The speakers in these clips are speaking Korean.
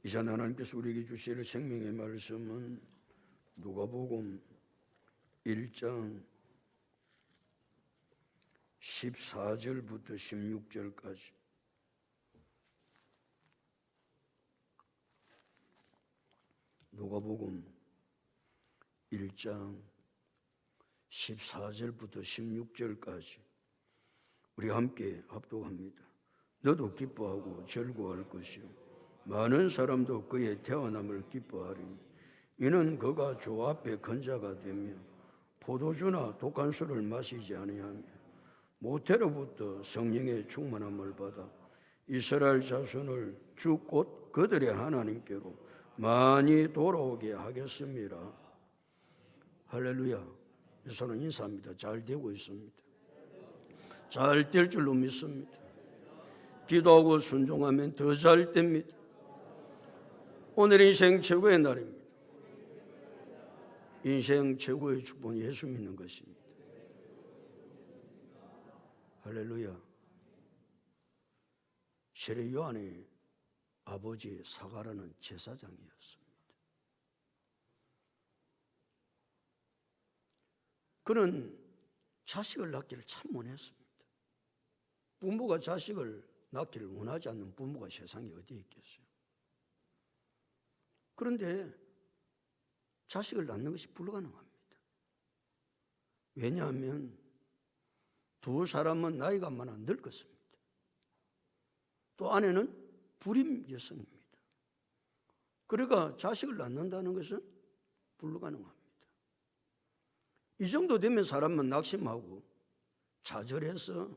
이전 하나님께서 우리에게 주실 생명의 말씀은 누가복음 1장 14절부터 16절까지 누가복음 1장 14절부터 16절까지 우리 함께 합독합니다. 너도 기뻐하고 즐거워할 것이요 많은 사람도 그의 태어남을 기뻐하리니 이는 그가 주 앞에 큰 자가 되며 포도주나 독한 술을 마시지 아니하며 모태로부터 성령의 충만함을 받아 이스라엘 자손을 주 곧 그들의 하나님께로 많이 돌아오게 하겠습니다. 할렐루야. 저는 인사합니다. 잘 되고 있습니다. 잘 될 줄로 믿습니다. 기도하고 순종하면 더 잘 됩니다. 오늘 인생 최고의 날입니다. 인생 최고의 축복은 예수 믿는 것입니다. 할렐루야. 세례 요한의 아버지 사가랴는 제사장이었습니다. 그는 자식을 낳기를 참 원했습니다. 부모가 자식을 낳기를 원하지 않는 부모가 세상에 어디에 있겠어요? 그런데 자식을 낳는 것이 불가능합니다. 왜냐하면 두 사람은 나이가 많아 늙었습니다. 또 아내는 불임 여성입니다. 그러니까 자식을 낳는다는 것은 불가능합니다. 이 정도 되면 사람은 낙심하고 좌절해서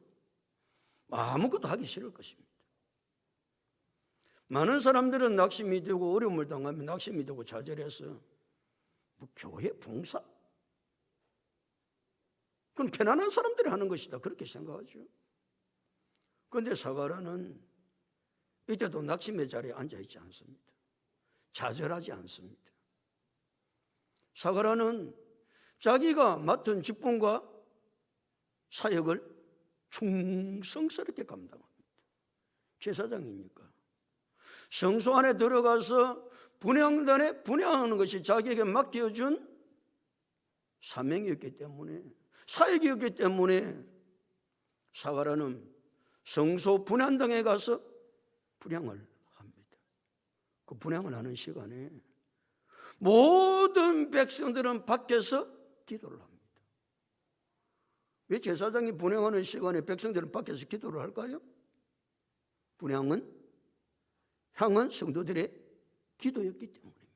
아무것도 하기 싫을 것입니다. 많은 사람들은 낙심이 되고 어려움을 당하면 낙심이 되고 좌절해서 뭐 교회 봉사? 그건 편안한 사람들이 하는 것이다 그렇게 생각하죠. 그런데 사가랴는 이때도 낙심의 자리에 앉아있지 않습니다. 좌절하지 않습니다. 사가랴는 자기가 맡은 직분과 사역을 충성스럽게 감당합니다. 제사장이니까 성소 안에 들어가서 분향단에 분향하는 것이 자기에게 맡겨준 사명이었기 때문에, 사역이었기 때문에 사가랴는 성소 분향당에 가서 분향을 합니다. 그 분향을 하는 시간에 모든 백성들은 밖에서 기도를 합니다. 왜 제사장이 분향하는 시간에 백성들은 밖에서 기도를 할까요? 분향은 향은 성도들의 기도였기 때문입니다.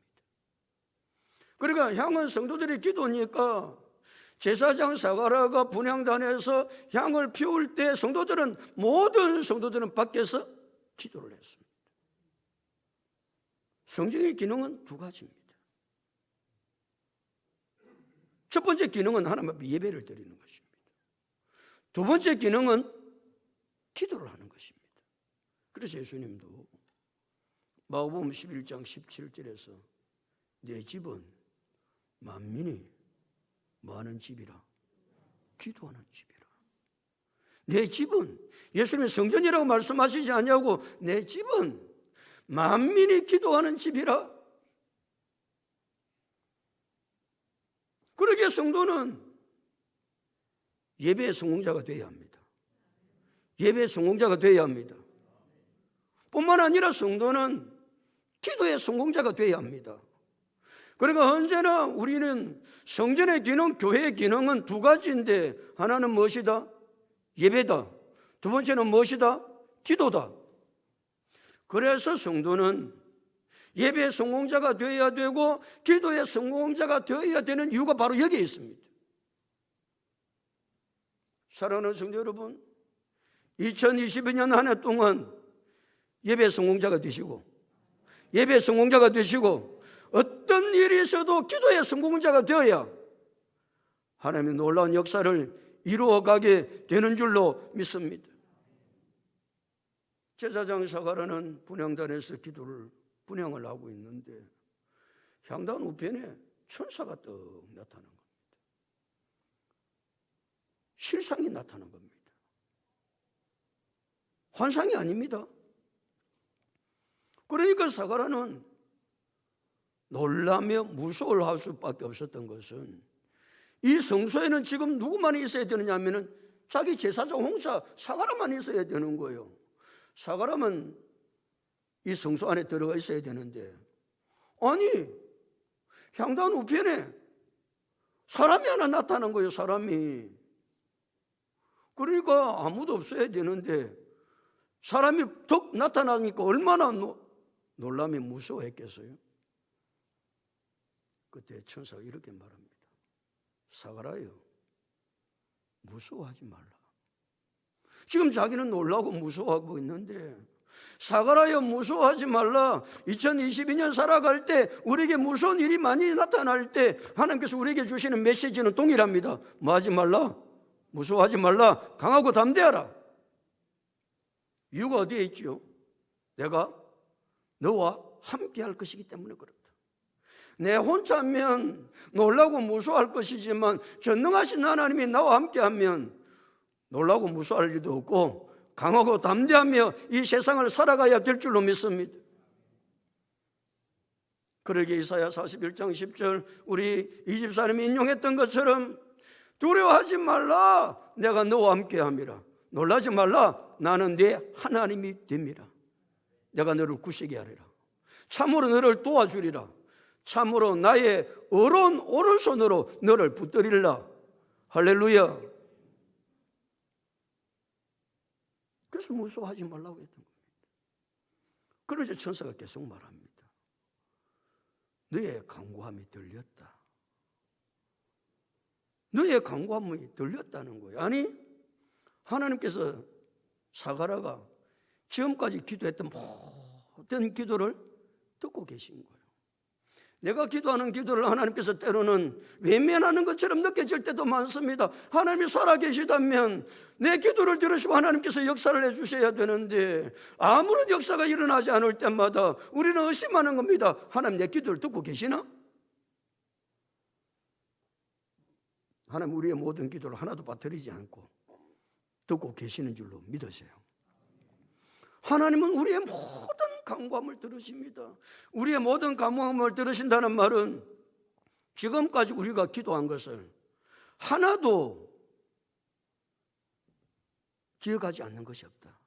그러니까 향은 성도들의 기도니까 제사장 사가랴가 분향단에서 향을 피울 때 모든 성도들은 밖에서 기도를 했습니다. 성경의 기능은 두 가지입니다. 첫 번째 기능은 하나님 앞에 예배를 드리는 것입니다. 두 번째 기능은 기도를 하는 것입니다. 그래서 예수님도 마가복음 11장 17절에서 내 집은 만민이 많은 집이라 기도하는 집이라. 내 집은 예수님의 성전이라고 말씀하시지 않냐고, 내 집은 만민이 기도하는 집이라. 그러기에 성도는 예배의 성공자가 되어야 합니다. 예배의 성공자가 되어야 합니다. 뿐만 아니라 성도는 기도의 성공자가 되어야 합니다. 그러니까 언제나 우리는 성전의 기능, 교회의 기능은 두 가지인데 하나는 무엇이다? 예배다. 두 번째는 무엇이다? 기도다. 그래서 성도는 예배의 성공자가 되어야 되고 기도의 성공자가 되어야 되는 이유가 바로 여기에 있습니다. 사랑하는 성도 여러분, 2022년 한 해 동안 예배의 성공자가 되시고 예배의 성공자가 되시고 어떤 일이 있어도 기도의 성공자가 되어야 하나님의 놀라운 역사를 이루어가게 되는 줄로 믿습니다. 제사장 사가랴는 분향단에서 분향을 하고 있는데 향단 우편에 천사가 떡 나타난 겁니다. 실상이 나타난 겁니다. 환상이 아닙니다. 그러니까 사가라는 놀라며 무서워를 할 수밖에 없었던 것은, 이 성소에는 지금 누구만 있어야 되느냐 하면은 자기 제사장 홍차 사가라만 있어야 되는 거예요. 사가라만 이 성소 안에 들어가 있어야 되는데, 아니 향단 우편에 사람이 하나 나타난 거예요. 사람이. 그러니까 아무도 없어야 되는데 사람이 덕 나타나니까 얼마나 놀라며 무서워했겠어요. 그때 천사가 이렇게 말합니다. 사가라여, 무서워하지 말라. 지금 자기는 놀라고 무서워하고 있는데, 사가라여 무서워하지 말라. 2022년 살아갈 때 우리에게 무서운 일이 많이 나타날 때 하나님께서 우리에게 주시는 메시지는 동일합니다. 뭐 하지 말라? 무서워하지 말라. 강하고 담대하라. 이유가 어디에 있지요? 내가 너와 함께 할 것이기 때문에 그렇다. 내 혼자면 놀라고 무서워할 것이지만 전능하신 하나님이 나와 함께하면 놀라고 무서워할 일도 없고 강하고 담대하며 이 세상을 살아가야 될 줄로 믿습니다. 그러기에 이사야 41장 10절 우리 이 집사님이 인용했던 것처럼 두려워하지 말라. 내가 너와 함께함이라. 놀라지 말라. 나는 네 하나님이 됨이라. 내가 너를 구시게 하리라. 참으로 너를 도와주리라. 참으로 나의 어려운 오른손으로 너를 붙들리라. 할렐루야. 그래서 무서워하지 말라고 했던 겁니다. 그러자 천사가 계속 말합니다. 너의 간구함이 들렸다. 너의 간구함이 들렸다는 거예요. 아니, 하나님께서 사가라가 지금까지 기도했던 모든 기도를 듣고 계신 거예요. 내가 기도하는 기도를 하나님께서 때로는 외면하는 것처럼 느껴질 때도 많습니다. 하나님이 살아계시다면 내 기도를 들으시고 하나님께서 역사를 해주셔야 되는데 아무런 역사가 일어나지 않을 때마다 우리는 의심하는 겁니다. 하나님 내 기도를 듣고 계시나? 하나님 우리의 모든 기도를 하나도 빠뜨리지 않고 듣고 계시는 줄로 믿으세요. 하나님은 우리의 모든 간구함을 들으십니다. 우리의 모든 간구함을 들으신다는 말은 지금까지 우리가 기도한 것을 하나도 기억하지 않는 것이 없다.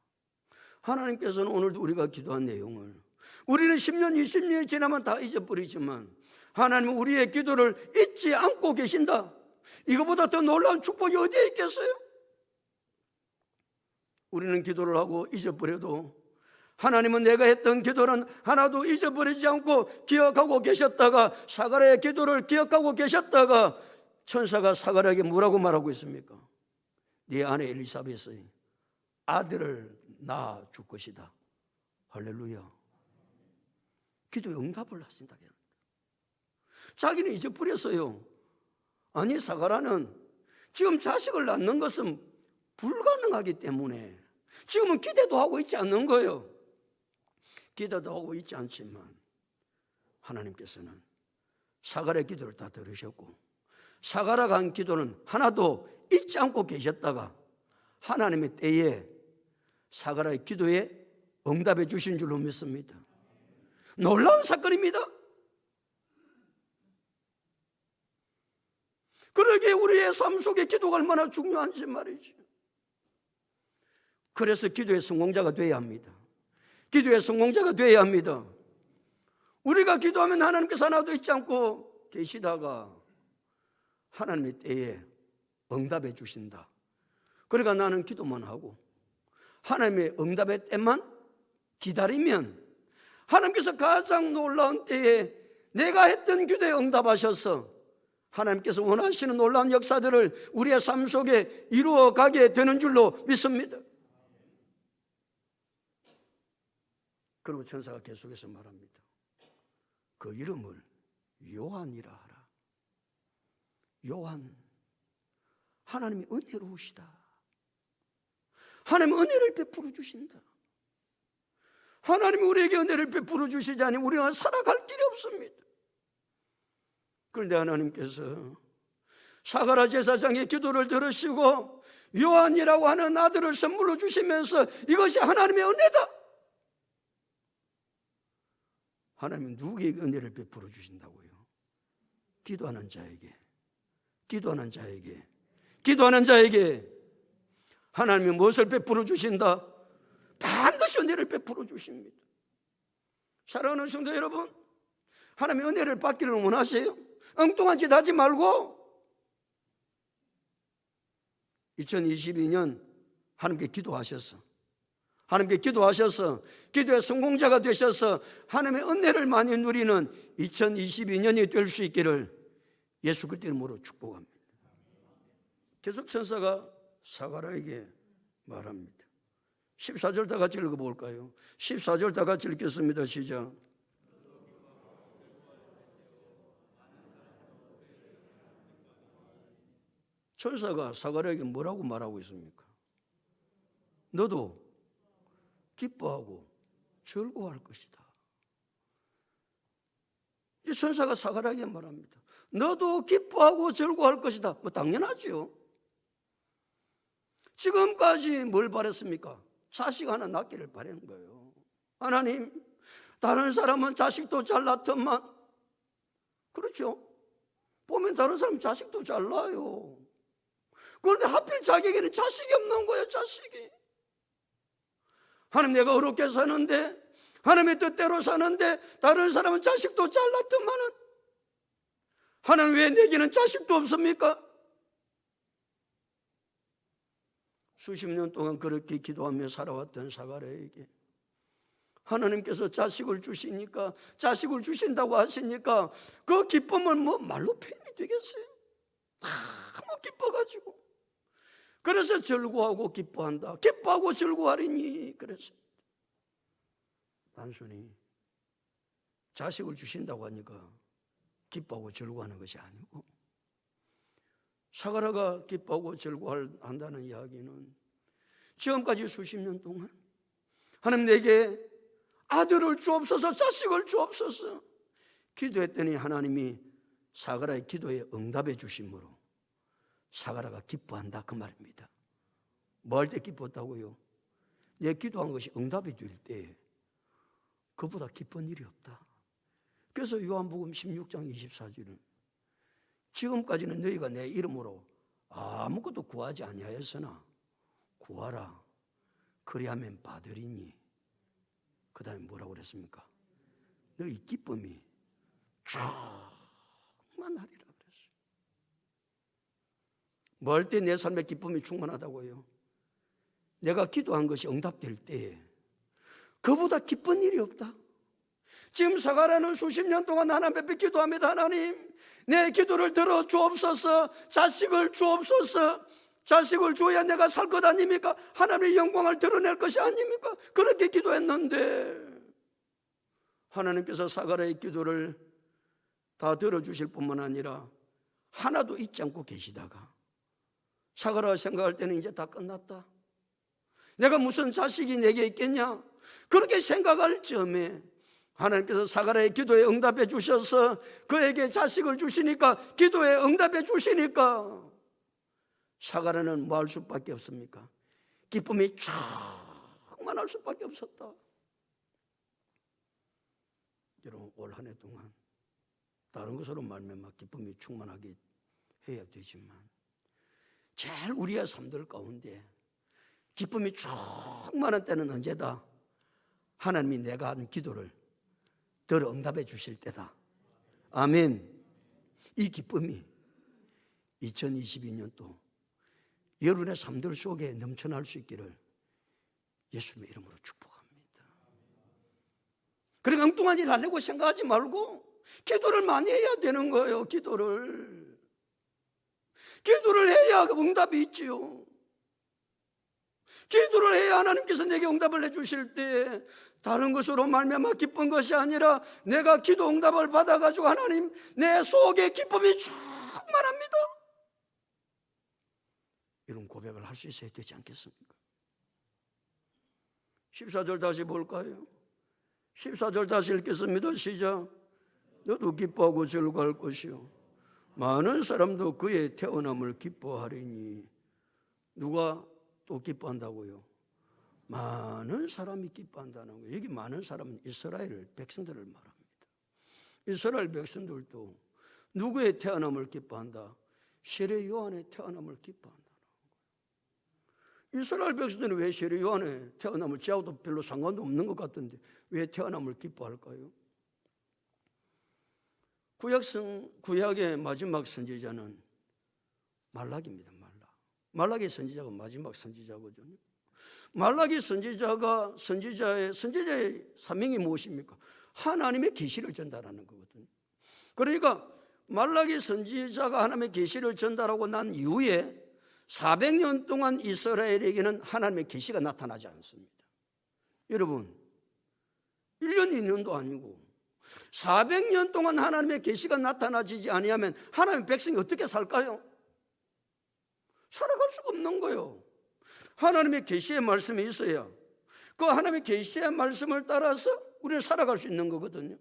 하나님께서는 오늘도 우리가 기도한 내용을 우리는 10년, 20년이 지나면 다 잊어버리지만 하나님은 우리의 기도를 잊지 않고 계신다. 이거보다 더 놀라운 축복이 어디에 있겠어요? 우리는 기도를 하고 잊어버려도 하나님은 내가 했던 기도는 하나도 잊어버리지 않고 기억하고 계셨다가 사가랴의 기도를 기억하고 계셨다가 천사가 사가랴에게 뭐라고 말하고 있습니까? 네 아내 엘리사벳의 아들을 낳아 줄 것이다. 할렐루야. 기도에 응답을 하신다. 자기는 잊어버렸어요. 아니, 사가랴는 지금 자식을 낳는 것은 불가능하기 때문에 지금은 기대도 하고 있지 않는 거예요. 기대도 하고 있지 않지만 하나님께서는 사가랴의 기도를 다 들으셨고 사가랴가 한 기도는 하나도 잊지 않고 계셨다가 하나님의 때에 사가랴의 기도에 응답해 주신 줄로 믿습니다. 놀라운 사건입니다. 그러기에 우리의 삶 속에 기도가 얼마나 중요한지 말이죠. 그래서 기도의 성공자가 되어야 합니다. 기도의 성공자가 되어야 합니다. 우리가 기도하면 하나님께서 하나도 잊지 않고 계시다가 하나님의 때에 응답해 주신다. 그러니까 나는 기도만 하고 하나님의 응답의 때만 기다리면 하나님께서 가장 놀라운 때에 내가 했던 기도에 응답하셔서 하나님께서 원하시는 놀라운 역사들을 우리의 삶 속에 이루어가게 되는 줄로 믿습니다. 그리고 천사가 계속해서 말합니다. 그 이름을 요한이라 하라. 요한, 하나님이 은혜로우시다. 하나님은 은혜를 베풀어 주신다. 하나님이 우리에게 은혜를 베풀어 주시지 않으면 우리가 살아갈 길이 없습니다. 그런데 하나님께서 사가랴 제사장의 기도를 들으시고 요한이라고 하는 아들을 선물로 주시면서 이것이 하나님의 은혜다. 하나님은 누구에게 은혜를 베풀어 주신다고요? 기도하는 자에게, 기도하는 자에게, 기도하는 자에게 하나님이 무엇을 베풀어 주신다? 반드시 은혜를 베풀어 주십니다. 사랑하는 성도 여러분, 하나님의 은혜를 받기를 원하세요? 엉뚱한 짓 하지 말고 2022년 하나님께 기도하셔서, 하나님께 기도하셔서 기도의 성공자가 되셔서 하나님의 은혜를 많이 누리는 2022년이 될 수 있기를 예수 그리스도의 이름으로 축복합니다. 계속 천사가 사가랴에게 말합니다. 14절 다 같이 읽어볼까요? 14절 다 같이 읽겠습니다. 시작. 천사가 사가랴에게 뭐라고 말하고 있습니까? 너도 기뻐하고 즐거워할 것이다. 이 천사가 사가랴에게 말합니다. 너도 기뻐하고 즐거워할 것이다. 뭐 당연하죠. 지금까지 뭘 바랬습니까? 자식 하나 낳기를 바라는 거예요. 하나님, 다른 사람은 자식도 잘 낳더만, 그렇죠? 보면 다른 사람 자식도 잘 낳아요. 그런데 하필 자기에게는 자식이 없는 거예요. 자식이. 하나님, 내가 어렵게 사는데, 하나님의 뜻대로 사는데 다른 사람은 자식도 잘 낳더만은, 하나님 왜 내게는 자식도 없습니까? 수십 년 동안 그렇게 기도하며 살아왔던 사가랴에게 하나님께서 자식을 주시니까, 자식을 주신다고 하시니까 그 기쁨을 뭐 말로 표현이 되겠어요? 너무 기뻐가지고. 그래서 즐거워하고 기뻐한다. 기뻐하고 즐거워하리니. 그래서 단순히 자식을 주신다고 하니까 기뻐하고 즐거워하는 것이 아니고, 사가랴가 기뻐하고 즐거워한다는 이야기는 지금까지 수십 년 동안 하나님 내게 아들을 주옵소서, 자식을 주옵소서 기도했더니 하나님이 사가랴의 기도에 응답해 주심으로 사가랴가 기뻐한다, 그 말입니다. 뭐 할 때 기뻤다고요? 내 기도한 것이 응답이 될 때 그보다 기쁜 일이 없다. 그래서 요한복음 16장 24절은 지금까지는 너희가 내 이름으로 아무것도 구하지 아니하였으나 구하라, 그리하면 받으리니. 그 다음에 뭐라고 그랬습니까? 너희 기쁨이 충만하리라 그랬어요. 뭐 할 때 내 삶의 기쁨이 충만하다고요? 내가 기도한 것이 응답될 때 그보다 기쁜 일이 없다. 지금 사가랴는 수십 년 동안 하나님 앞에 기도합니다. 하나님, 내 기도를 들어 주옵소서, 자식을 주옵소서. 자식을 줘야 내가 살 것 아닙니까? 하나님의 영광을 드러낼 것이 아닙니까? 그렇게 기도했는데 하나님께서 사가랴의 기도를 다 들어주실 뿐만 아니라 하나도 잊지 않고 계시다가 사가랴가 생각할 때는 이제 다 끝났다. 내가 무슨 자식이 내게 있겠냐? 그렇게 생각할 즈음에 하나님께서 사가랴의 기도에 응답해 주셔서 그에게 자식을 주시니까, 기도에 응답해 주시니까 사가랴는 뭐 할 수밖에 없습니까? 기쁨이 충만할 수밖에 없었다. 여러분, 올 한 해 동안 다른 것으로 말미암아 기쁨이 충만하게 해야 되지만 제일 우리의 삶들 가운데 기쁨이 충만한 때는 언제다? 하나님이 내가 한 기도를 들어 응답해 주실 때다. 아멘. 이 기쁨이 2022년도 여러분의 삶들 속에 넘쳐날 수 있기를 예수님의 이름으로 축복합니다. 그러니까 엉뚱한 일 하려고 생각하지 말고 기도를 많이 해야 되는 거예요. 기도를 해야 응답이 있지요. 기도를 해야 하나님께서 내게 응답을 해주실 때 다른 것으로 말미암아 기쁜 것이 아니라 내가 기도 응답을 받아가지고 하나님, 내 속에 기쁨이 충만합니다, 이런 고백을 할 수 있어야 되지 않겠습니까? 14절 다시 볼까요? 14절 다시 읽겠습니다. 시작. 너도 기뻐하고 즐거워할 것이요 많은 사람도 그의 태어남을 기뻐하리니. 누가 또 기뻐한다고요? 많은 사람이 기뻐한다는 거예요. 여기 많은 사람은 이스라엘 백성들을 말합니다. 이스라엘 백성들도 누구의 태어남을 기뻐한다? 세례 요한의 태어남을 기뻐한다. 이스라엘 백성들은 왜 세례 요한의 태어남을 지하고도 별로 상관도 없는 것 같은데 왜 태어남을 기뻐할까요? 구약의 마지막 선지자는 말라기입니다. 말라기 선지자가 마지막 선지자거든요. 말라기 선지자가 선지자의 사명이 무엇입니까? 하나님의 계시를 전달하는 거거든요. 그러니까 말라기 선지자가 하나님의 계시를 전달하고 난 이후에 400년 동안 이스라엘에게는 하나님의 계시가 나타나지 않습니다. 여러분, 1년, 2년도 아니고 400년 동안 하나님의 계시가 나타나지 아니하면 하나님의 백성이 어떻게 살까요? 살아갈 수가 없는 거예요. 하나님의 계시의 말씀이 있어야 그 하나님의 계시의 말씀을 따라서 우리는 살아갈 수 있는 거거든요.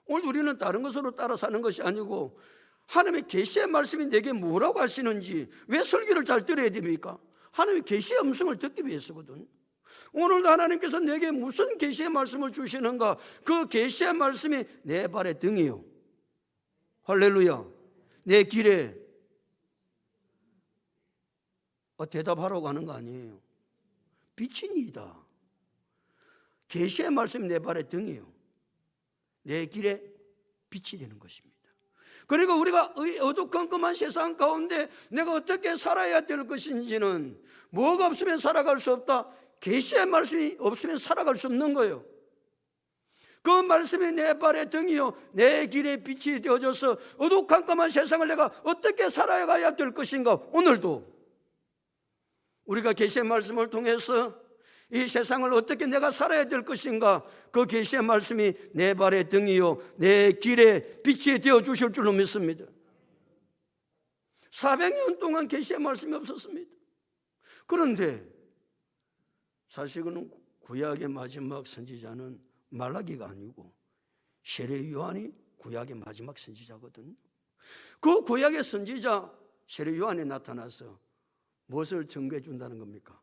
오늘 우리는 다른 것으로 따라 사는 것이 아니고 하나님의 계시의 말씀이 내게 뭐라고 하시는지, 왜 설교를 잘 들어야 됩니까? 하나님의 계시의 음성을 듣기 위해서거든요. 오늘도 하나님께서 내게 무슨 계시의 말씀을 주시는가? 그 계시의 말씀이 내 발의 등이요, 할렐루야, 내 길에 대답하라고 하는 거 아니에요. 빛이니이다. 계시의 말씀이 내 발의 등이요, 내 길에 빛이 되는 것입니다. 그러니까 우리가 어두컴컴한 세상 가운데 내가 어떻게 살아야 될 것인지는, 뭐가 없으면 살아갈 수 없다, 계시의 말씀이 없으면 살아갈 수 없는 거예요. 그 말씀이 내 발의 등이요 내 길에 빛이 되어져서 어두컴컴한 세상을 내가 어떻게 살아가야 될 것인가. 오늘도 우리가 계시의 말씀을 통해서 이 세상을 어떻게 내가 살아야 될 것인가, 그 계시의 말씀이 내 발의 등이요 내 길에 빛이 되어 주실 줄로 믿습니다. 400년 동안 계시의 말씀이 없었습니다. 그런데 사실은 구약의 마지막 선지자는 말라기가 아니고 세례 요한이 구약의 마지막 선지자거든요. 그 구약의 선지자 세례 요한이 나타나서 무엇을 증거해 준다는 겁니까?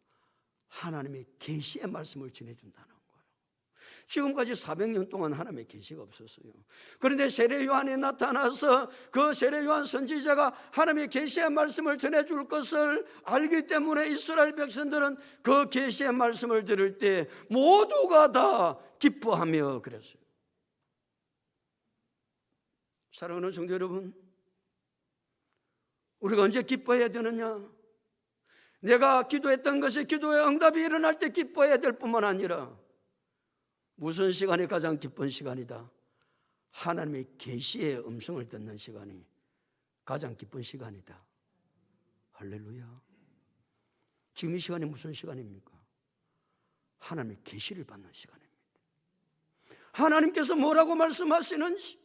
하나님의 계시의 말씀을 전해준다는 거예요. 지금까지 400년 동안 하나님의 계시가 없었어요. 그런데 세례 요한이 나타나서 그 세례 요한 선지자가 하나님의 계시의 말씀을 전해줄 것을 알기 때문에 이스라엘 백성들은 그 계시의 말씀을 들을 때 모두가 다 기뻐하며 그랬어요. 사랑하는 성도 여러분, 우리가 언제 기뻐해야 되느냐? 내가 기도했던 것이 기도의 응답이 일어날 때 기뻐해야 될 뿐만 아니라, 무슨 시간이 가장 기쁜 시간이다? 하나님의 계시의 음성을 듣는 시간이 가장 기쁜 시간이다. 할렐루야. 지금 이 시간이 무슨 시간입니까? 하나님의 계시를 받는 시간입니다. 하나님께서 뭐라고 말씀하시는지.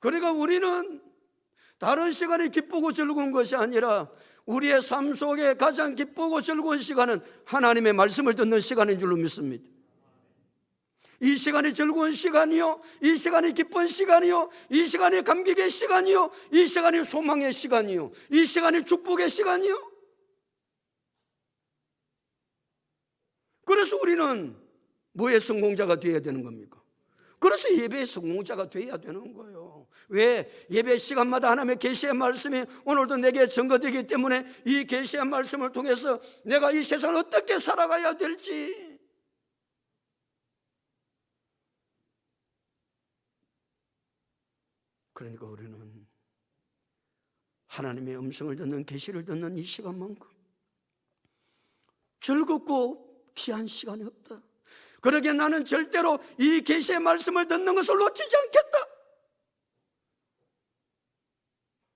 그러니까 우리는 다른 시간이 기쁘고 즐거운 것이 아니라 우리의 삶 속에 가장 기쁘고 즐거운 시간은 하나님의 말씀을 듣는 시간인 줄로 믿습니다. 이 시간이 즐거운 시간이요, 이 시간이 기쁜 시간이요, 이 시간이 감격의 시간이요, 이 시간이 소망의 시간이요, 이 시간이 축복의 시간이요. 그래서 우리는 뭐의 성공자가 되어야 되는 겁니까? 그래서 예배의 성공자가 되어야 되는 거예요. 왜? 예배 시간마다 하나님의 계시의 말씀이 오늘도 내게 증거되기 때문에 이 계시의 말씀을 통해서 내가 이 세상을 어떻게 살아가야 될지, 그러니까 우리는 하나님의 음성을 듣는, 계시를 듣는 이 시간만큼 즐겁고 귀한 시간이 없다. 그러기에 나는 절대로 이 계시의 말씀을 듣는 것을 놓치지 않겠다.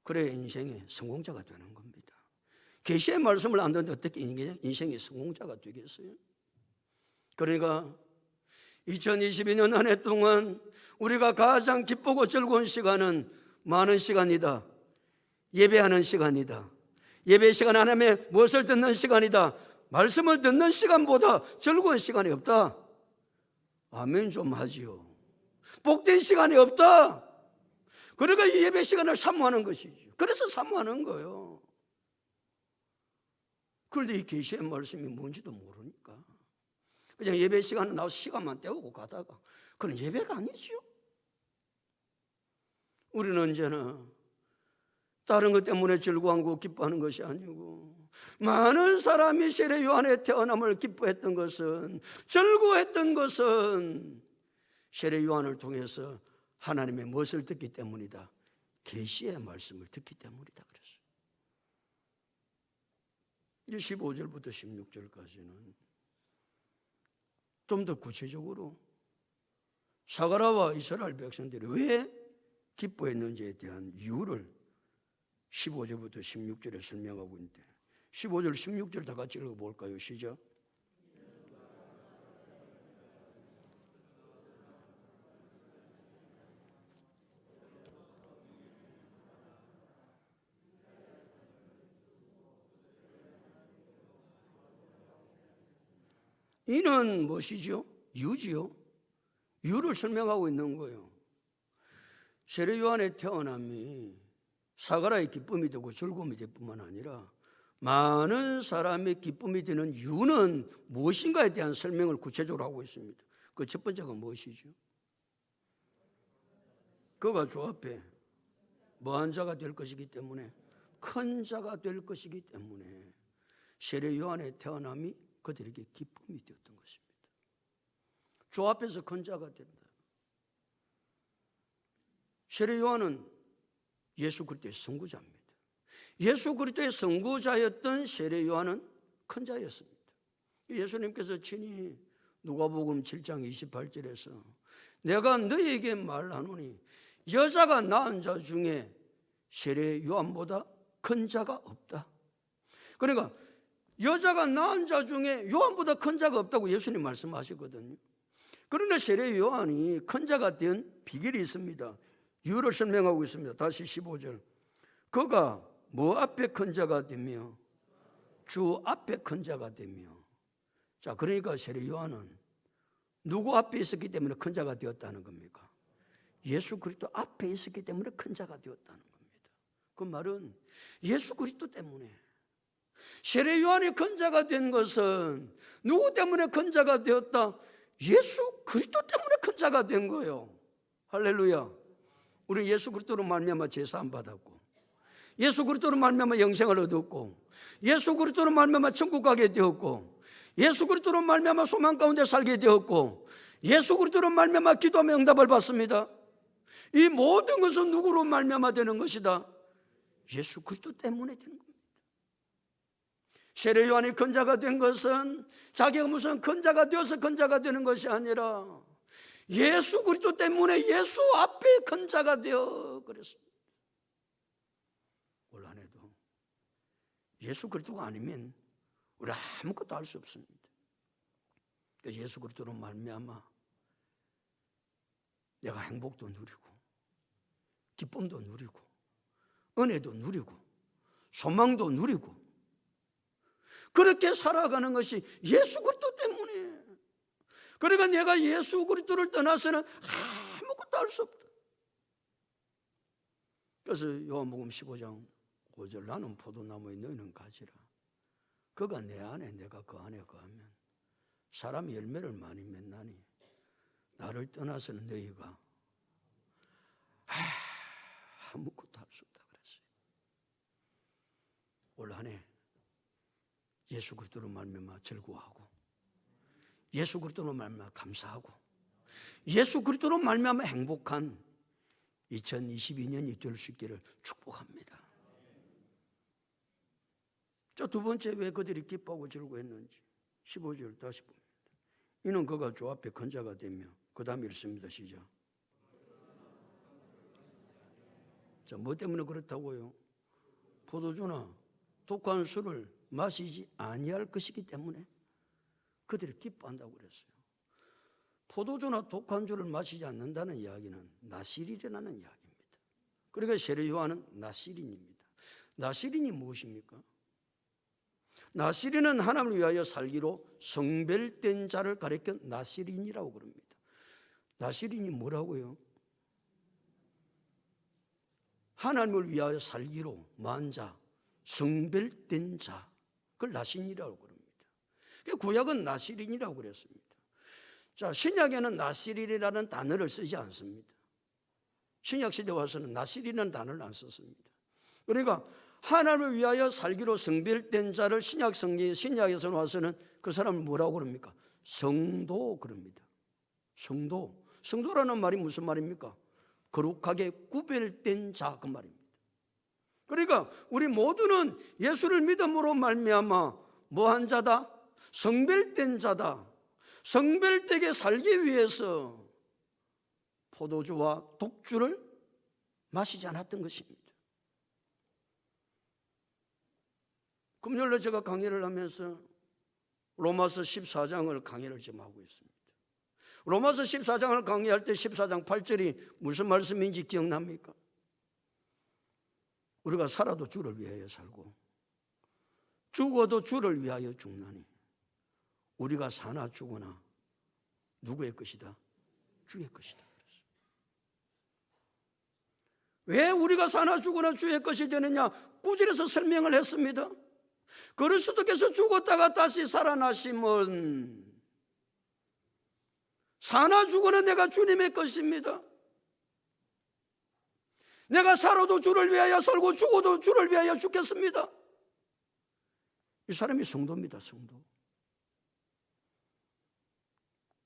그래야 인생의 성공자가 되는 겁니다. 계시의 말씀을 안 듣는데 어떻게 인생의 성공자가 되겠어요? 그러니까 2022년 한 해 동안 우리가 가장 기쁘고 즐거운 시간은 많은 시간이다. 예배하는 시간이다. 예배 시간 하나님의 무엇을 듣는 시간이다. 말씀을 듣는 시간보다 즐거운 시간이 없다. 아멘 좀 하지요. 복된 시간이 없다. 그러니까 이 예배 시간을 사모하는 것이죠. 그래서 사모하는 거예요. 그런데 이 계시의 말씀이 뭔지도 모르니까 그냥 예배 시간에 나와서 시간만 때우고 가다가, 그건 예배가 아니죠. 우리는 언제나 다른 것 때문에 즐거워하고 기뻐하는 것이 아니고, 많은 사람이 세례 요한의 태어남을 기뻐했던 것은, 즐거워했던 것은 세례 요한을 통해서 하나님의 무엇을 듣기 때문이다? 계시의 말씀을 듣기 때문이다 그랬어요. 이제 15절부터 16절까지는 좀 더 구체적으로 사가랴와 이스라엘 백성들이 왜 기뻐했는지에 대한 이유를 15절부터 16절에 설명하고 있는데, 15절 16절 다 같이 읽어볼까요? 시작. 이는 무엇이죠? 이유지요. 이유를 설명하고 있는 거예요. 세례 요한의 태어남이 사가랴의 기쁨이 되고 즐거움이 될 뿐만 아니라 많은 사람의 기쁨이 되는 이유는 무엇인가에 대한 설명을 구체적으로 하고 있습니다. 그 첫 번째가 무엇이죠? 그가 주 앞에 뭐한 자가 될 것이기 때문에, 큰 자가 될 것이기 때문에 세례 요한의 태어남이 그들에게 기쁨이 되었던 것입니다. 주 앞에서 큰 자가 된다. 세례 요한은 예수 그리스도의 선구자입니다. 예수 그리스도의 선구자였던 세례 요한은 큰 자였습니다. 예수님께서 친히 누가복음 7장 28절에서 내가 너희에게 말하노니 여자가 낳은 자 중에 세례 요한보다 큰 자가 없다. 그러니까 여자가 낳은 자 중에 요한보다 큰 자가 없다고 예수님 말씀하시거든요. 그런데 세례 요한이 큰 자가 된 비결이 있습니다. 이유를 설명하고 있습니다. 다시 15절. 그가 뭐 앞에 큰 자가 되며 주 앞에 큰 자가 되며. 자, 그러니까 세례 요한은 누구 앞에 있었기 때문에 큰 자가 되었다는 겁니까? 예수 그리스도 앞에 있었기 때문에 큰 자가 되었다는 겁니다. 그 말은 예수 그리스도 때문에. 세례 요한이 큰 자가 된 것은 누구 때문에 큰 자가 되었다? 예수 그리스도 때문에 큰 자가 된 거예요. 할렐루야. 우리 예수 그리스도로 말미암아 제사함 받았고, 예수 그리스도로 말미암아 영생을 얻었고, 예수 그리스도로 말미암아 천국 가게 되었고, 예수 그리스도로 말미암아 소망 가운데 살게 되었고, 예수 그리스도로 말미암아 기도하며 응답을 받습니다. 이 모든 것은 누구로 말미암아 되는 것이다? 예수 그리스도 때문에 되는 겁니다. 세례 요한이 큰 자가 된 것은 자기가 무슨 큰 자가 되어서 큰 자가 되는 것이 아니라 예수 그리스도 때문에 예수 앞에 큰 자가 되어 그랬습니다. 올 한해도 예수 그리스도가 아니면 우리 아무것도 할 수 없습니다. 그래서 예수 그리스도로 말미암아 내가 행복도 누리고 기쁨도 누리고 은혜도 누리고 소망도 누리고 그렇게 살아가는 것이 예수 그리스도 때문에. 그러니까 내가 예수 그리스도를 떠나서는 아무것도 할 수 없다. 그래서 요한복음 15장 5절 나는 포도나무에 너희는 가지라. 그가 내 안에 내가 그 안에 거하면 사람이 열매를 많이 맺나니 나를 떠나서는 너희가 아무것도 할 수 없다 그랬어요. 올 한 해 예수 그리스도로 말미암아 즐거워하고 예수 그리스도로 말미암아 감사하고 예수 그리스도로 말미암아 행복한 2022년이 될 수 있기를 축복합니다. 자, 두 번째 왜 그들이 기뻐하고 즐거워했는지 15절 다시 봅니다. 이는 그가 주 앞에 큰 자가 되며 그 다음에 읽습니다. 시작. 자, 뭐 때문에 그렇다고요? 포도주나 독한 술을 마시지 아니할 것이기 때문에 그들이 기뻐한다고 그랬어요. 포도주나 독한 주를 마시지 않는다는 이야기는 나실이라는 이야기입니다. 그러니까 세례 요한은 나실인입니다. 나실인이 무엇입니까? 나실인은 하나님을 위하여 살기로 성별된 자를 가리켜 나실인이라고 그럽니다. 나실인이 뭐라고요? 하나님을 위하여 살기로 만자, 성별된 자, 그걸 나실인이라고 그럽니다. 구약은 나실인이라고 그랬습니다. 자, 신약에는 나실인이라는 단어를 쓰지 않습니다. 신약시대 와서는 나실이라는 단어를 안 썼습니다. 그러니까 하나님을 위하여 살기로 성별된 자를 신약에서 와서는 그 사람을 뭐라고 그럽니까? 성도 그럽니다. 성도라는 말이 무슨 말입니까? 거룩하게 구별된 자, 그 말입니다. 그러니까 우리 모두는 예수를 믿음으로 말미암아 뭐한 자다? 성별된 자다. 성별되게 살기 위해서 포도주와 독주를 마시지 않았던 것입니다. 금요일에 제가 강의를 하면서 로마서 14장을 강의를 지금 하고 있습니다. 로마서 14장을 강의할 때 14장 8절이 무슨 말씀인지 기억납니까? 우리가 살아도 주를 위하여 살고 죽어도 주를 위하여 죽나니 우리가 사나 죽으나 누구의 것이다? 주의 것이다. 왜 우리가 사나 죽으나 주의 것이 되느냐? 구절에서 설명을 했습니다. 그리스도께서 죽었다가 다시 살아나심은 사나 죽으나 내가 주님의 것입니다. 내가 살아도 주를 위하여 살고 죽어도 주를 위하여 죽겠습니다. 이 사람이 성도입니다. 성도.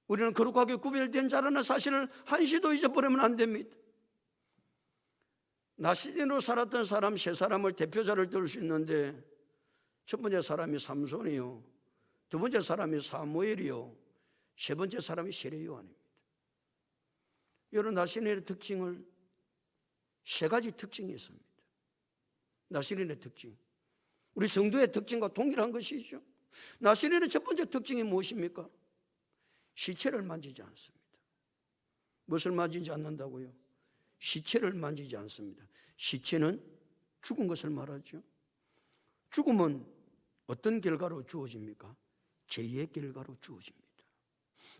우리는 거룩하게 구별된 자라는 사실을 한시도 잊어버리면 안 됩니다. 나시린으로 살았던 사람 세 사람을 대표자를 들 수 있는데 첫 번째 사람이 삼손이요, 두 번째 사람이 사무엘이요, 세 번째 사람이 세례요한입니다. 여러분, 나시린의 특징을 세 가지 특징이 있습니다. 나시린의 특징, 우리 성도의 특징과 동일한 것이죠. 나시린의 첫 번째 특징이 무엇입니까? 시체를 만지지 않습니다. 무엇을 만지지 않는다고요? 시체를 만지지 않습니다. 시체는 죽은 것을 말하죠. 죽음은 어떤 결과로 주어집니까? 죄의 결과로 주어집니다.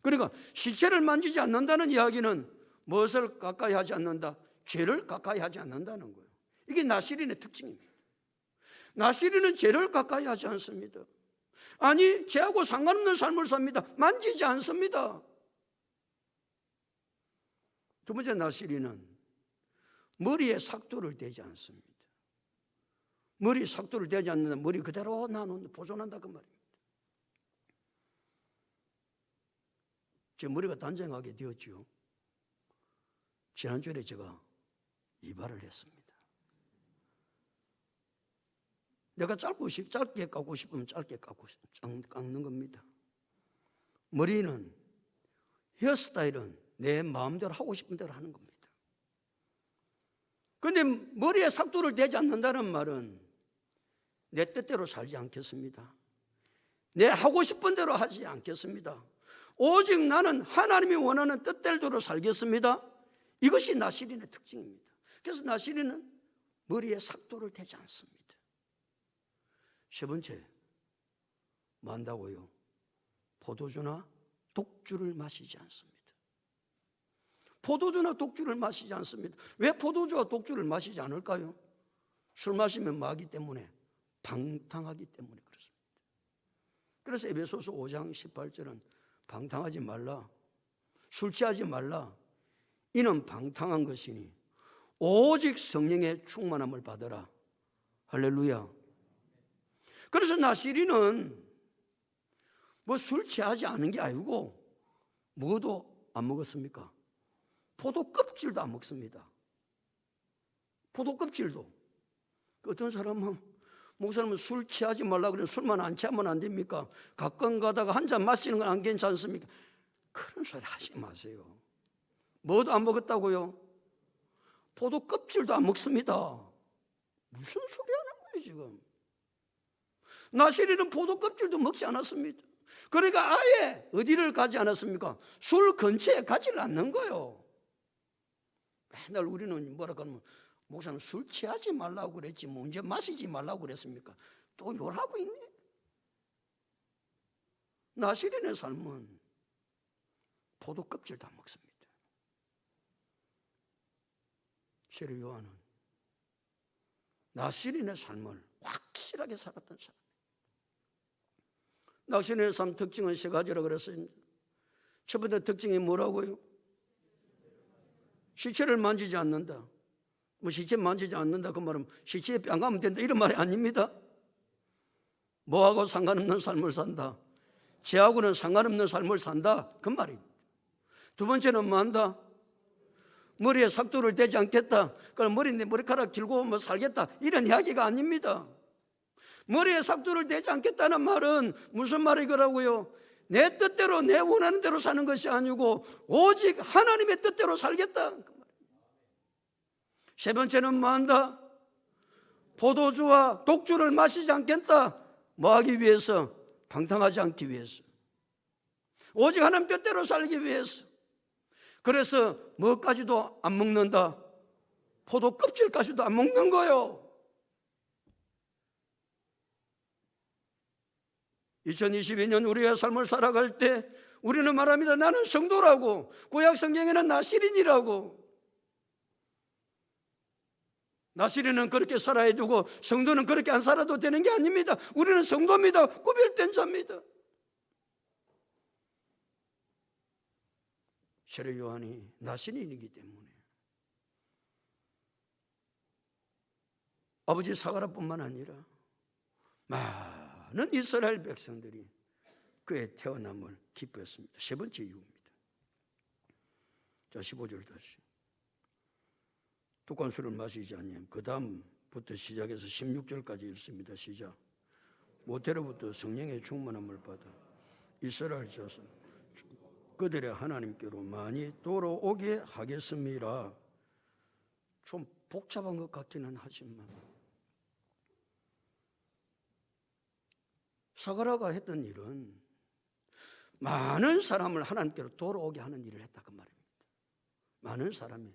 그러니까 시체를 만지지 않는다는 이야기는 무엇을 가까이 하지 않는다? 죄를 가까이 하지 않는다는 거예요. 이게 나시린의 특징입니다. 나시린은 죄를 가까이 하지 않습니다. 아니, 죄하고 상관없는 삶을 삽니다. 만지지 않습니다. 두 번째 나시린은 머리에 삭도를 대지 않습니다. 머리에 삭도를 대지 않는다. 머리 그대로 보존한다 그 말입니다. 제 머리가 단정하게 되었죠. 지난주에 제가 이발을 했습니다. 내가 짧게 깎고 싶으면 짧게 깎는 겁니다. 머리는, 헤어스타일은 내 마음대로 하고 싶은 대로 하는 겁니다. 그런데 머리에 삭도를 대지 않는다는 말은 내 뜻대로 살지 않겠습니다. 내 하고 싶은 대로 하지 않겠습니다. 오직 나는 하나님이 원하는 뜻대로 살겠습니다. 이것이 나시린의 특징입니다. 그래서 나시린은 머리에 삭도를 대지 않습니다. 세 번째, 뭐 한다고요? 포도주나 독주를 마시지 않습니다. 포도주나 독주를 마시지 않습니다. 왜 포도주와 독주를 마시지 않을까요? 술 마시면 마기 때문에, 방탕하기 때문에 그렇습니다. 그래서 에베소서 5장 18절은 방탕하지 말라, 술 취하지 말라, 이는 방탕한 것이니 오직 성령의 충만함을 받으라. 할렐루야. 그래서 나시린은 뭐 술 취하지 않은 게 아니고 뭐도 안 먹었습니까? 포도 껍질도 안 먹습니다. 포도 껍질도. 어떤 사람은 목사님은 술 취하지 말라 그러면 술만 안 취하면 안 됩니까? 가끔 가다가 한 잔 마시는 건 안 괜찮습니까? 그런 소리 하지 마세요. 뭐도 안 먹었다고요? 포도 껍질도 안 먹습니다. 무슨 소리 하는 거예요 지금? 나시린은 포도 껍질도 먹지 않았습니다. 그러니까 아예 어디를 가지 않았습니까? 술 근처에 가지를 않는 거예요. 맨날 우리는 뭐라 그러면 목사님 술 취하지 말라고 그랬지 뭐 언제 마시지 말라고 그랬습니까? 또 요라고 있네. 나시린의 삶은 포도 껍질도 안 먹습니다. 세례 요한은 나시린의 삶을 확실하게 살았던 사람. 나시린의 삶 특징은 세 가지라고 그랬어요. 첫 번째 특징이 뭐라고요? 시체를 만지지 않는다. 뭐 시체 만지지 않는다 그 말은 시체에 안 가면 된다 이런 말이 아닙니다. 뭐하고 상관없는 삶을 산다. 죄하고는 상관없는 삶을 산다 그 말입니다. 두 번째는 뭐 한다? 머리에 삭도를 대지 않겠다. 그럼 머리카락 길고 뭐 살겠다 이런 이야기가 아닙니다. 머리에 삭도를 대지 않겠다는 말은 무슨 말이더라고요? 내 뜻대로 내 원하는 대로 사는 것이 아니고 오직 하나님의 뜻대로 살겠다. 세 번째는 뭐 한다? 포도주와 독주를 마시지 않겠다. 뭐 하기 위해서? 방탕하지 않기 위해서. 오직 하나님 뜻대로 살기 위해서. 그래서 뭐까지도 안 먹는다. 포도 껍질까지도 안 먹는 거요. 2022년 우리의 삶을 살아갈 때 우리는 말합니다. 나는 성도라고. 구약 성경에는 나시린이라고. 나시린은 그렇게 살아야 되고 성도는 그렇게 안 살아도 되는 게 아닙니다. 우리는 성도입니다. 구별된 자입니다. 세례 요한이 나시린이기 때문에 아버지 사가랴뿐만 아니라 많은 이스라엘 백성들이 그의 태어남을 기뻐했습니다. 세 번째 이유입니다. 자, 15절 다시. 독한 술을 마시지 않으면 그 다음부터 시작해서 16절까지 읽습니다. 시작. 모태로부터 성령의 충만함을 받아 이스라엘 자손 그들의 하나님께로 많이 돌아오게 하겠습니다. 좀 복잡한 것 같기는 하지만 사가랴가 했던 일은 많은 사람을 하나님께로 돌아오게 하는 일을 했다 그 말입니다. 많은 사람이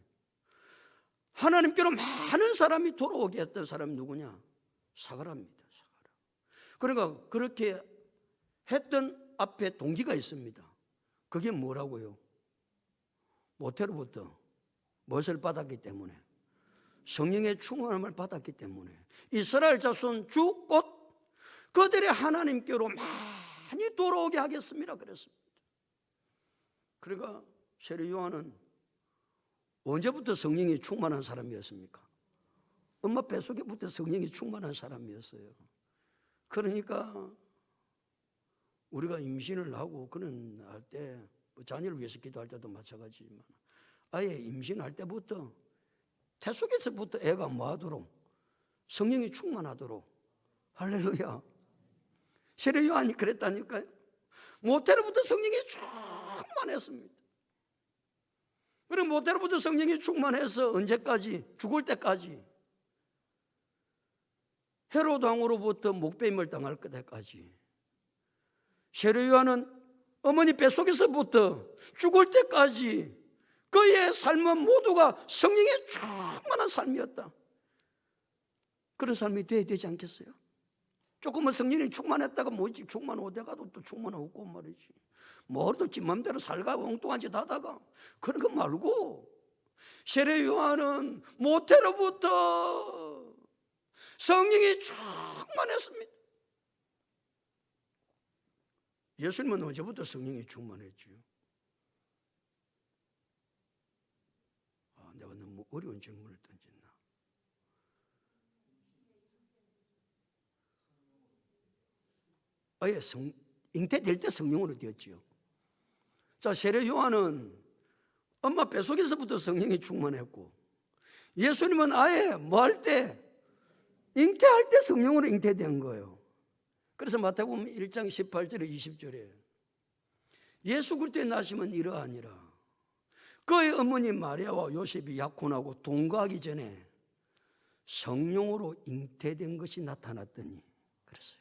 하나님께로 많은 사람이 돌아오게 했던 사람이 누구냐? 사가랴입니다. 사가랴. 그러니까 그렇게 했던 앞에 동기가 있습니다. 그게 뭐라고요? 모태로부터 무엇을 받았기 때문에? 성령의 충만함을 받았기 때문에 이스라엘 자손 주 곧 그들의 하나님께로 많이 돌아오게 하겠습니다. 그랬습니다. 그러니까 세례 요한은 언제부터 성령이 충만한 사람이었습니까? 엄마 뱃속에부터 성령이 충만한 사람이었어요. 그러니까 우리가 임신을 하고 그런 할 때 자녀를 위해서 기도할 때도 마찬가지지만 아예 임신할 때부터 태속에서부터 애가 뭐하도록 성령이 충만하도록 할렐루야. 세례 요한이 그랬다니까요. 모태로부터 성령이 충만했습니다. 그리고 모태로부터 성령이 충만해서 언제까지? 죽을 때까지. 헤롯 왕으로부터 목배임을 당할 때까지. 세례 요한은 어머니 뱃속에서부터 죽을 때까지 그의 삶은 모두가 성령의 충만한 삶이었다. 그런 삶이 돼야 되지 않겠어요? 조금은 성령이 충만했다가 뭐지? 충만 오다가도 또 충만 없고 말이지. 뭐도 지 맘대로 살가고 엉뚱한 짓 하다가 그런 거 말고 세례 요한은 모태로부터 성령이 충만했습니다. 예수님은 언제부터 성령이 충만했지요? 내가 너무 어려운 질문을 던졌나? 아예 잉태될 때 성령으로 되었지요. 자, 세례 요한은 엄마 뱃속에서부터 성령이 충만했고 예수님은 아예 뭐 할 때? 잉태할 때 성령으로 잉태된 거예요. 그래서 마태복음 1장 18절에 20절에 예수 그리스도의 나심은 이러하니라. 그의 어머니 마리아와 요셉이 약혼하고 동거하기 전에 성령으로 잉태된 것이 나타났더니 그랬어요.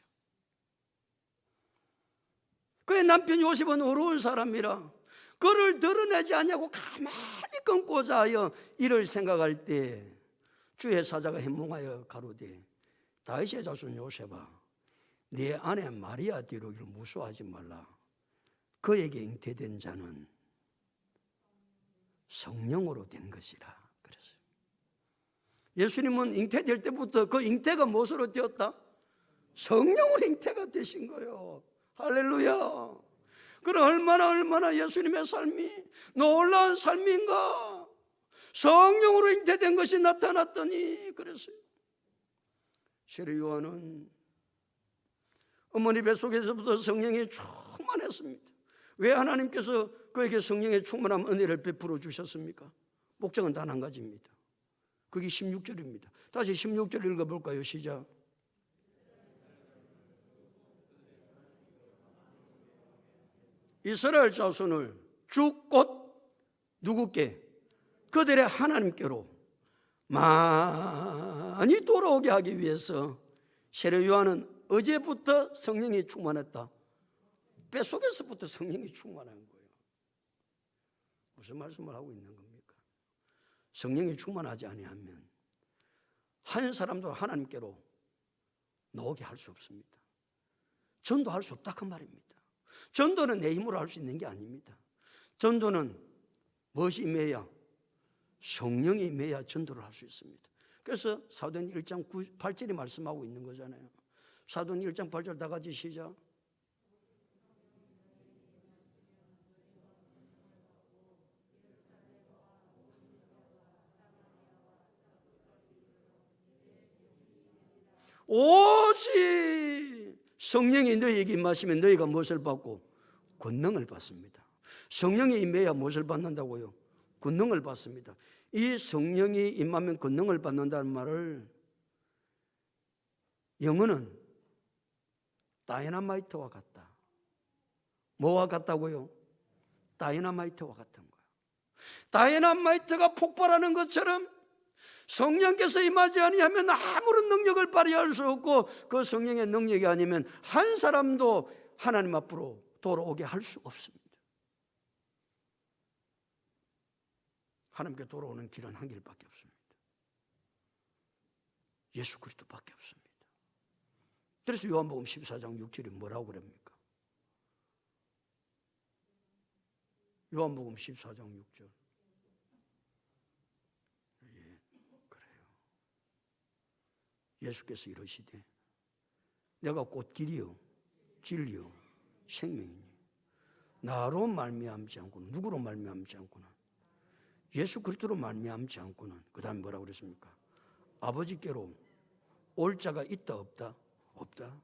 그의 남편 요셉은 어려운 사람이라 그를 드러내지 않냐고 가만히 끊고자 하여 이를 생각할 때 주의 사자가 현몽하여 가로되 다윗의 자손 요셉아 네 아내 마리아 뒤로기를 무서워하지 말라. 그에게 잉태된 자는 성령으로 된 것이라 그랬어요. 예수님은 잉태될 때부터 그 잉태가 무엇으로 되었다? 성령으로 잉태가 되신 거예요. 할렐루야. 그럼 얼마나 예수님의 삶이 놀라운 삶인가. 성령으로 잉태된 것이 나타났더니 그랬어요. 세례 요한은 어머니 뱃속에서부터 성령이 충만했습니다. 왜 하나님께서 그에게 성령의 충만한 은혜를 베풀어 주셨습니까? 목적은 단 한 가지입니다. 그게 16절입니다. 다시 16절 읽어볼까요? 시작. 이스라엘 자손을 쭉 곧 누구께? 그들의 하나님께로 많이 돌아오게 하기 위해서 세례 요한은 어제부터 성령이 충만했다. 뱃속에서부터 성령이 충만한 거예요. 무슨 말씀을 하고 있는 겁니까? 성령이 충만하지 아니하면 한 사람도 하나님께로 나오게 할 수 없습니다. 전도할 수 없다 그 말입니다. 전도는 내 힘으로 할 수 있는 게 아닙니다. 전도는 무엇이 임해야? 성령이 임해야 전도를 할 수 있습니다. 그래서 사도행 1장 8절이 말씀하고 있는 거잖아요. 사도행 1장 8절 다 같이 시작. 오직 성령이 너희에게 임하시면 너희가 무엇을 받고? 권능을 받습니다. 성령이 임해야 무엇을 받는다고요? 권능을 받습니다. 이 성령이 임하면 권능을 받는다는 말을 영어는 다이너마이트와 같다. 뭐와 같다고요? 다이너마이트와 같은 거예요. 다이너마이트가 폭발하는 것처럼 성령께서 임하지 아니하면 아무런 능력을 발휘할 수 없고, 그 성령의 능력이 아니면 한 사람도 하나님 앞으로 돌아오게 할 수 없습니다. 하나님께 돌아오는 길은 한 길밖에 없습니다. 예수 그리스도밖에 없습니다. 그래서 요한복음 14장 6절이 뭐라고 그럽니까? 요한복음 14장 6절. 그래요. 예수께서 이러시되 내가 곧 길이요 진리요 생명이니 나로 말미암지 않고는, 누구로 말미암지 않고는, 예수 그리스도로 말미암지 않고는, 그 다음에 뭐라고 그랬습니까? 아버지께로 올 자가 있다 없다? 없다.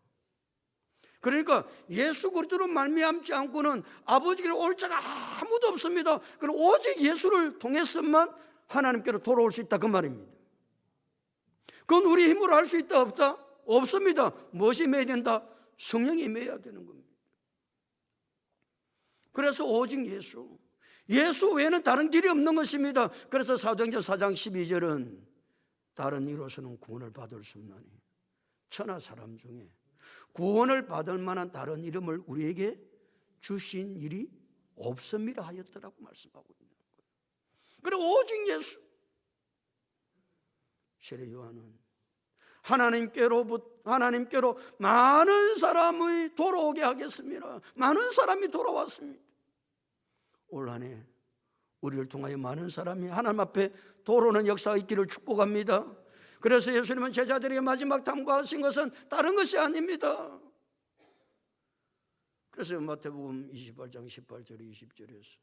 그러니까 예수 그리스도로 말미암지 않고는 아버지께로 올 자가 아무도 없습니다. 그럼 오직 예수를 통해서만 하나님께로 돌아올 수 있다 그 말입니다. 그건 우리 힘으로 할 수 있다 없다? 없습니다. 무엇이 임해야 된다? 성령이 임해야 되는 겁니다. 그래서 오직 예수 외에는 다른 길이 없는 것입니다. 그래서 사도행전 4장 12절은 다른 이로서는 구원을 받을 수 없나니 천하 사람 중에 구원을 받을 만한 다른 이름을 우리에게 주신 일이 없음이라 하였더라고 말씀하고 있는 거예요. 그리고 오직 예수. 세례 요한은 하나님께로 많은 사람이 돌아오게 하겠습니다. 많은 사람이 돌아왔습니다. 올 한 해 우리를 통하여 많은 사람이 하나님 앞에 돌아오는 역사가 있기를 축복합니다. 그래서 예수님은 제자들에게 마지막 당부하신 것은 다른 것이 아닙니다. 그래서 마태복음 28장 18절 20절에서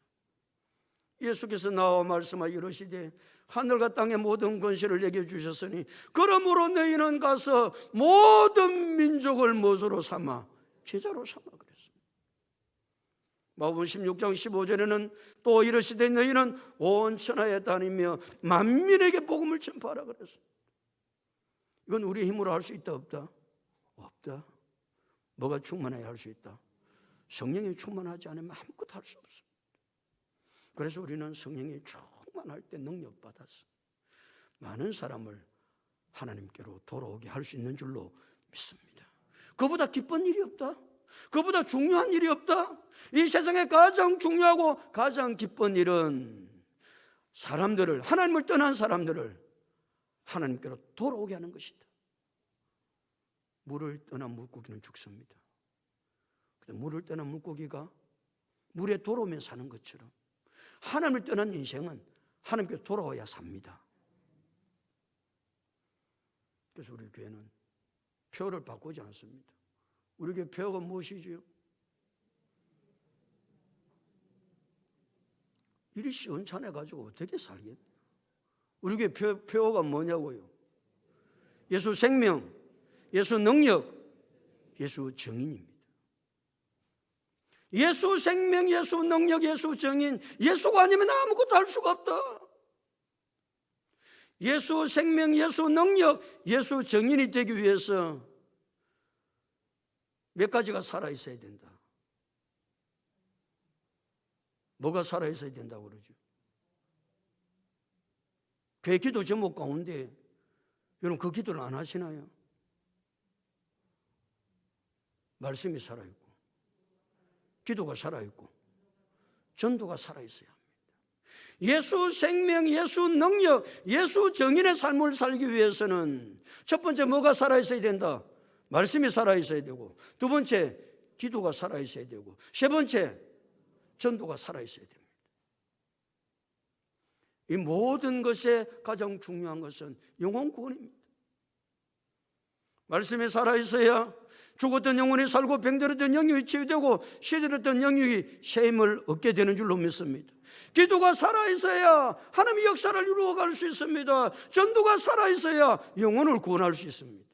예수께서 나와 말씀하여 이르시되 하늘과 땅의 모든 권세를 내게 주셨으니 그러므로 너희는 가서 모든 민족을 무엇으로 삼아? 제자로 삼아 그랬습니다. 마태복음 16장 15절에는 또 이르시되 너희는 온 천하에 다니며 만민에게 복음을 전파하라 그랬습니다. 이건 우리의 힘으로 할 수 있다 없다? 없다. 뭐가 충만해야 할 수 있다? 성령이 충만하지 않으면 아무것도 할 수 없습니다. 그래서 우리는 성령이 충만할 때 능력받아서 많은 사람을 하나님께로 돌아오게 할 수 있는 줄로 믿습니다. 그보다 기쁜 일이 없다. 그보다 중요한 일이 없다. 이 세상에 가장 중요하고 가장 기쁜 일은 사람들을, 하나님을 떠난 사람들을 하나님께로 돌아오게 하는 것이다. 물을 떠난 물고기는 죽습니다. 근데 물을 떠난 물고기가 물에 돌아오면 사는 것처럼 하나님을 떠난 인생은 하나님께 돌아와야 삽니다. 그래서 우리 교회는 표를 바꾸지 않습니다. 우리 교회 표가 무엇이지요? 일이 시원찮아가지고 어떻게 살겠냐? 우리 교회 표어가 뭐냐고요? 예수 생명, 예수 능력, 예수 정인입니다. 예수 생명, 예수 능력, 예수 정인. 예수가 아니면 아무것도 할 수가 없다. 예수 생명, 예수 능력, 예수 정인이 되기 위해서 몇 가지가 살아있어야 된다. 뭐가 살아있어야 된다고 그러죠? 교회 기도 제목 가운데 여러분 그 기도를 안 하시나요? 말씀이 살아있고, 기도가 살아있고, 전도가 살아있어야 합니다. 예수 생명, 예수 능력, 예수 정인의 삶을 살기 위해서는 첫 번째 뭐가 살아있어야 된다? 말씀이 살아있어야 되고, 두 번째 기도가 살아있어야 되고, 세 번째 전도가 살아있어야 됩니다. 이 모든 것에 가장 중요한 것은 영혼 구원입니다. 말씀이 살아있어야 죽었던 영혼이 살고 병들었던 영육이 치유되고 시들었던 영육이 새 힘을 얻게 되는 줄로 믿습니다. 기도가 살아있어야 하나님의 역사를 이루어갈 수 있습니다. 전도가 살아있어야 영혼을 구원할 수 있습니다.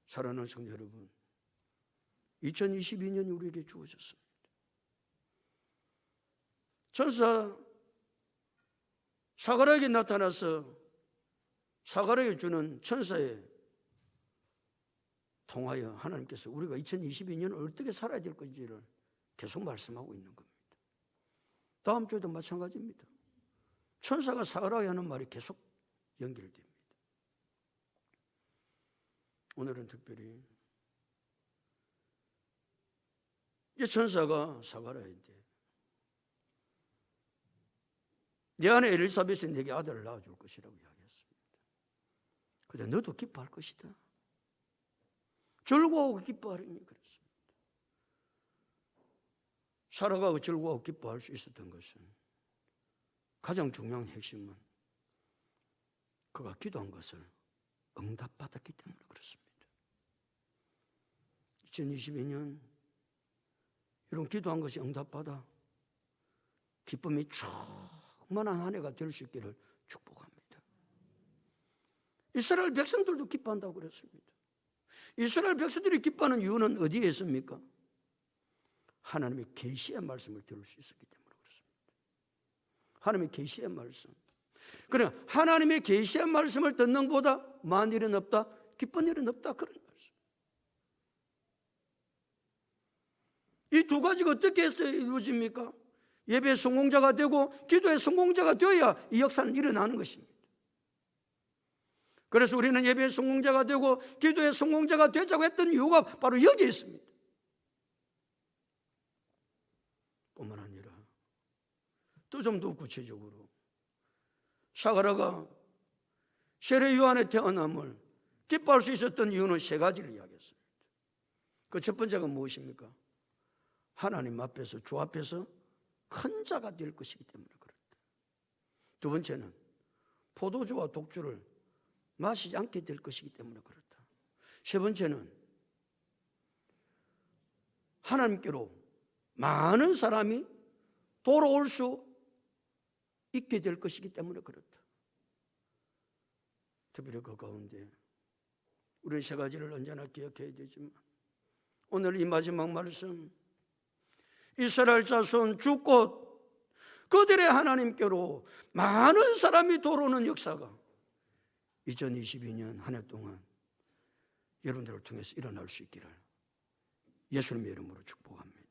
사랑하는 성도 여러분, 2022년이 우리에게 주어졌습니다. 천사 사가랴에게 나타나서 사가랴에게 주는 천사의 통하여 하나님께서 우리가 2022년을 어떻게 살아야 될 건지를 계속 말씀하고 있는 겁니다. 다음 주에도 마찬가지입니다. 천사가 사가랴에게 하는 말이 계속 연결됩니다. 오늘은 특별히 이 천사가 사가랴에게 내 아내 엘리사벳이 내게 아들을 낳아줄 것이라고 이야기했습니다. 그런데 너도 기뻐할 것이다. 즐거워하고 기뻐하리니 그랬습니다. 살아가고 즐거워하고 기뻐할 수 있었던 것은 가장 중요한 핵심은 그가 기도한 것을 응답받았기 때문에 그렇습니다. 2022년 이런 기도한 것이 응답받아 기쁨이 충만한 한 해가 될 수 있기를 축복합니다. 이스라엘 백성들도 기뻐한다고 그랬습니다. 이스라엘 백성들이 기뻐하는 이유는 어디에 있습니까? 하나님의 계시의 말씀을 들을 수 있었기 때문에 그렇습니다. 하나님의 계시의 말씀. 그래, 하나님의 계시의 말씀을 듣는 보다 많은 일은 없다, 기쁜 일은 없다, 그런 말씀. 이 두 가지가 어떻게 해서 이루어집니까? 예배의 성공자가 되고 기도의 성공자가 되어야 이 역사는 일어나는 것입니다. 그래서 우리는 예배의 성공자가 되고 기도의 성공자가 되자고 했던 이유가 바로 여기에 있습니다. 뿐만 아니라 또 좀 더 구체적으로 사가랴가 세례 요한의 태어남을 기뻐할 수 있었던 이유는 세 가지를 이야기했습니다. 그 첫 번째가 무엇입니까? 하나님 앞에서, 주 앞에서 큰 자가 될 것이기 때문에 그렇다. 두 번째는 포도주와 독주를 마시지 않게 될 것이기 때문에 그렇다. 세 번째는 하나님께로 많은 사람이 돌아올 수 있게 될 것이기 때문에 그렇다. 특별히 그 가운데 우리는 세 가지를 언제나 기억해야 되지만 오늘 이 마지막 말씀, 이스라엘 자손 주꽃 그들의 하나님께로 많은 사람이 돌아오는 역사가 2022년 한 해 동안 여러분들을 통해서 일어날 수 있기를 예수님의 이름으로 축복합니다.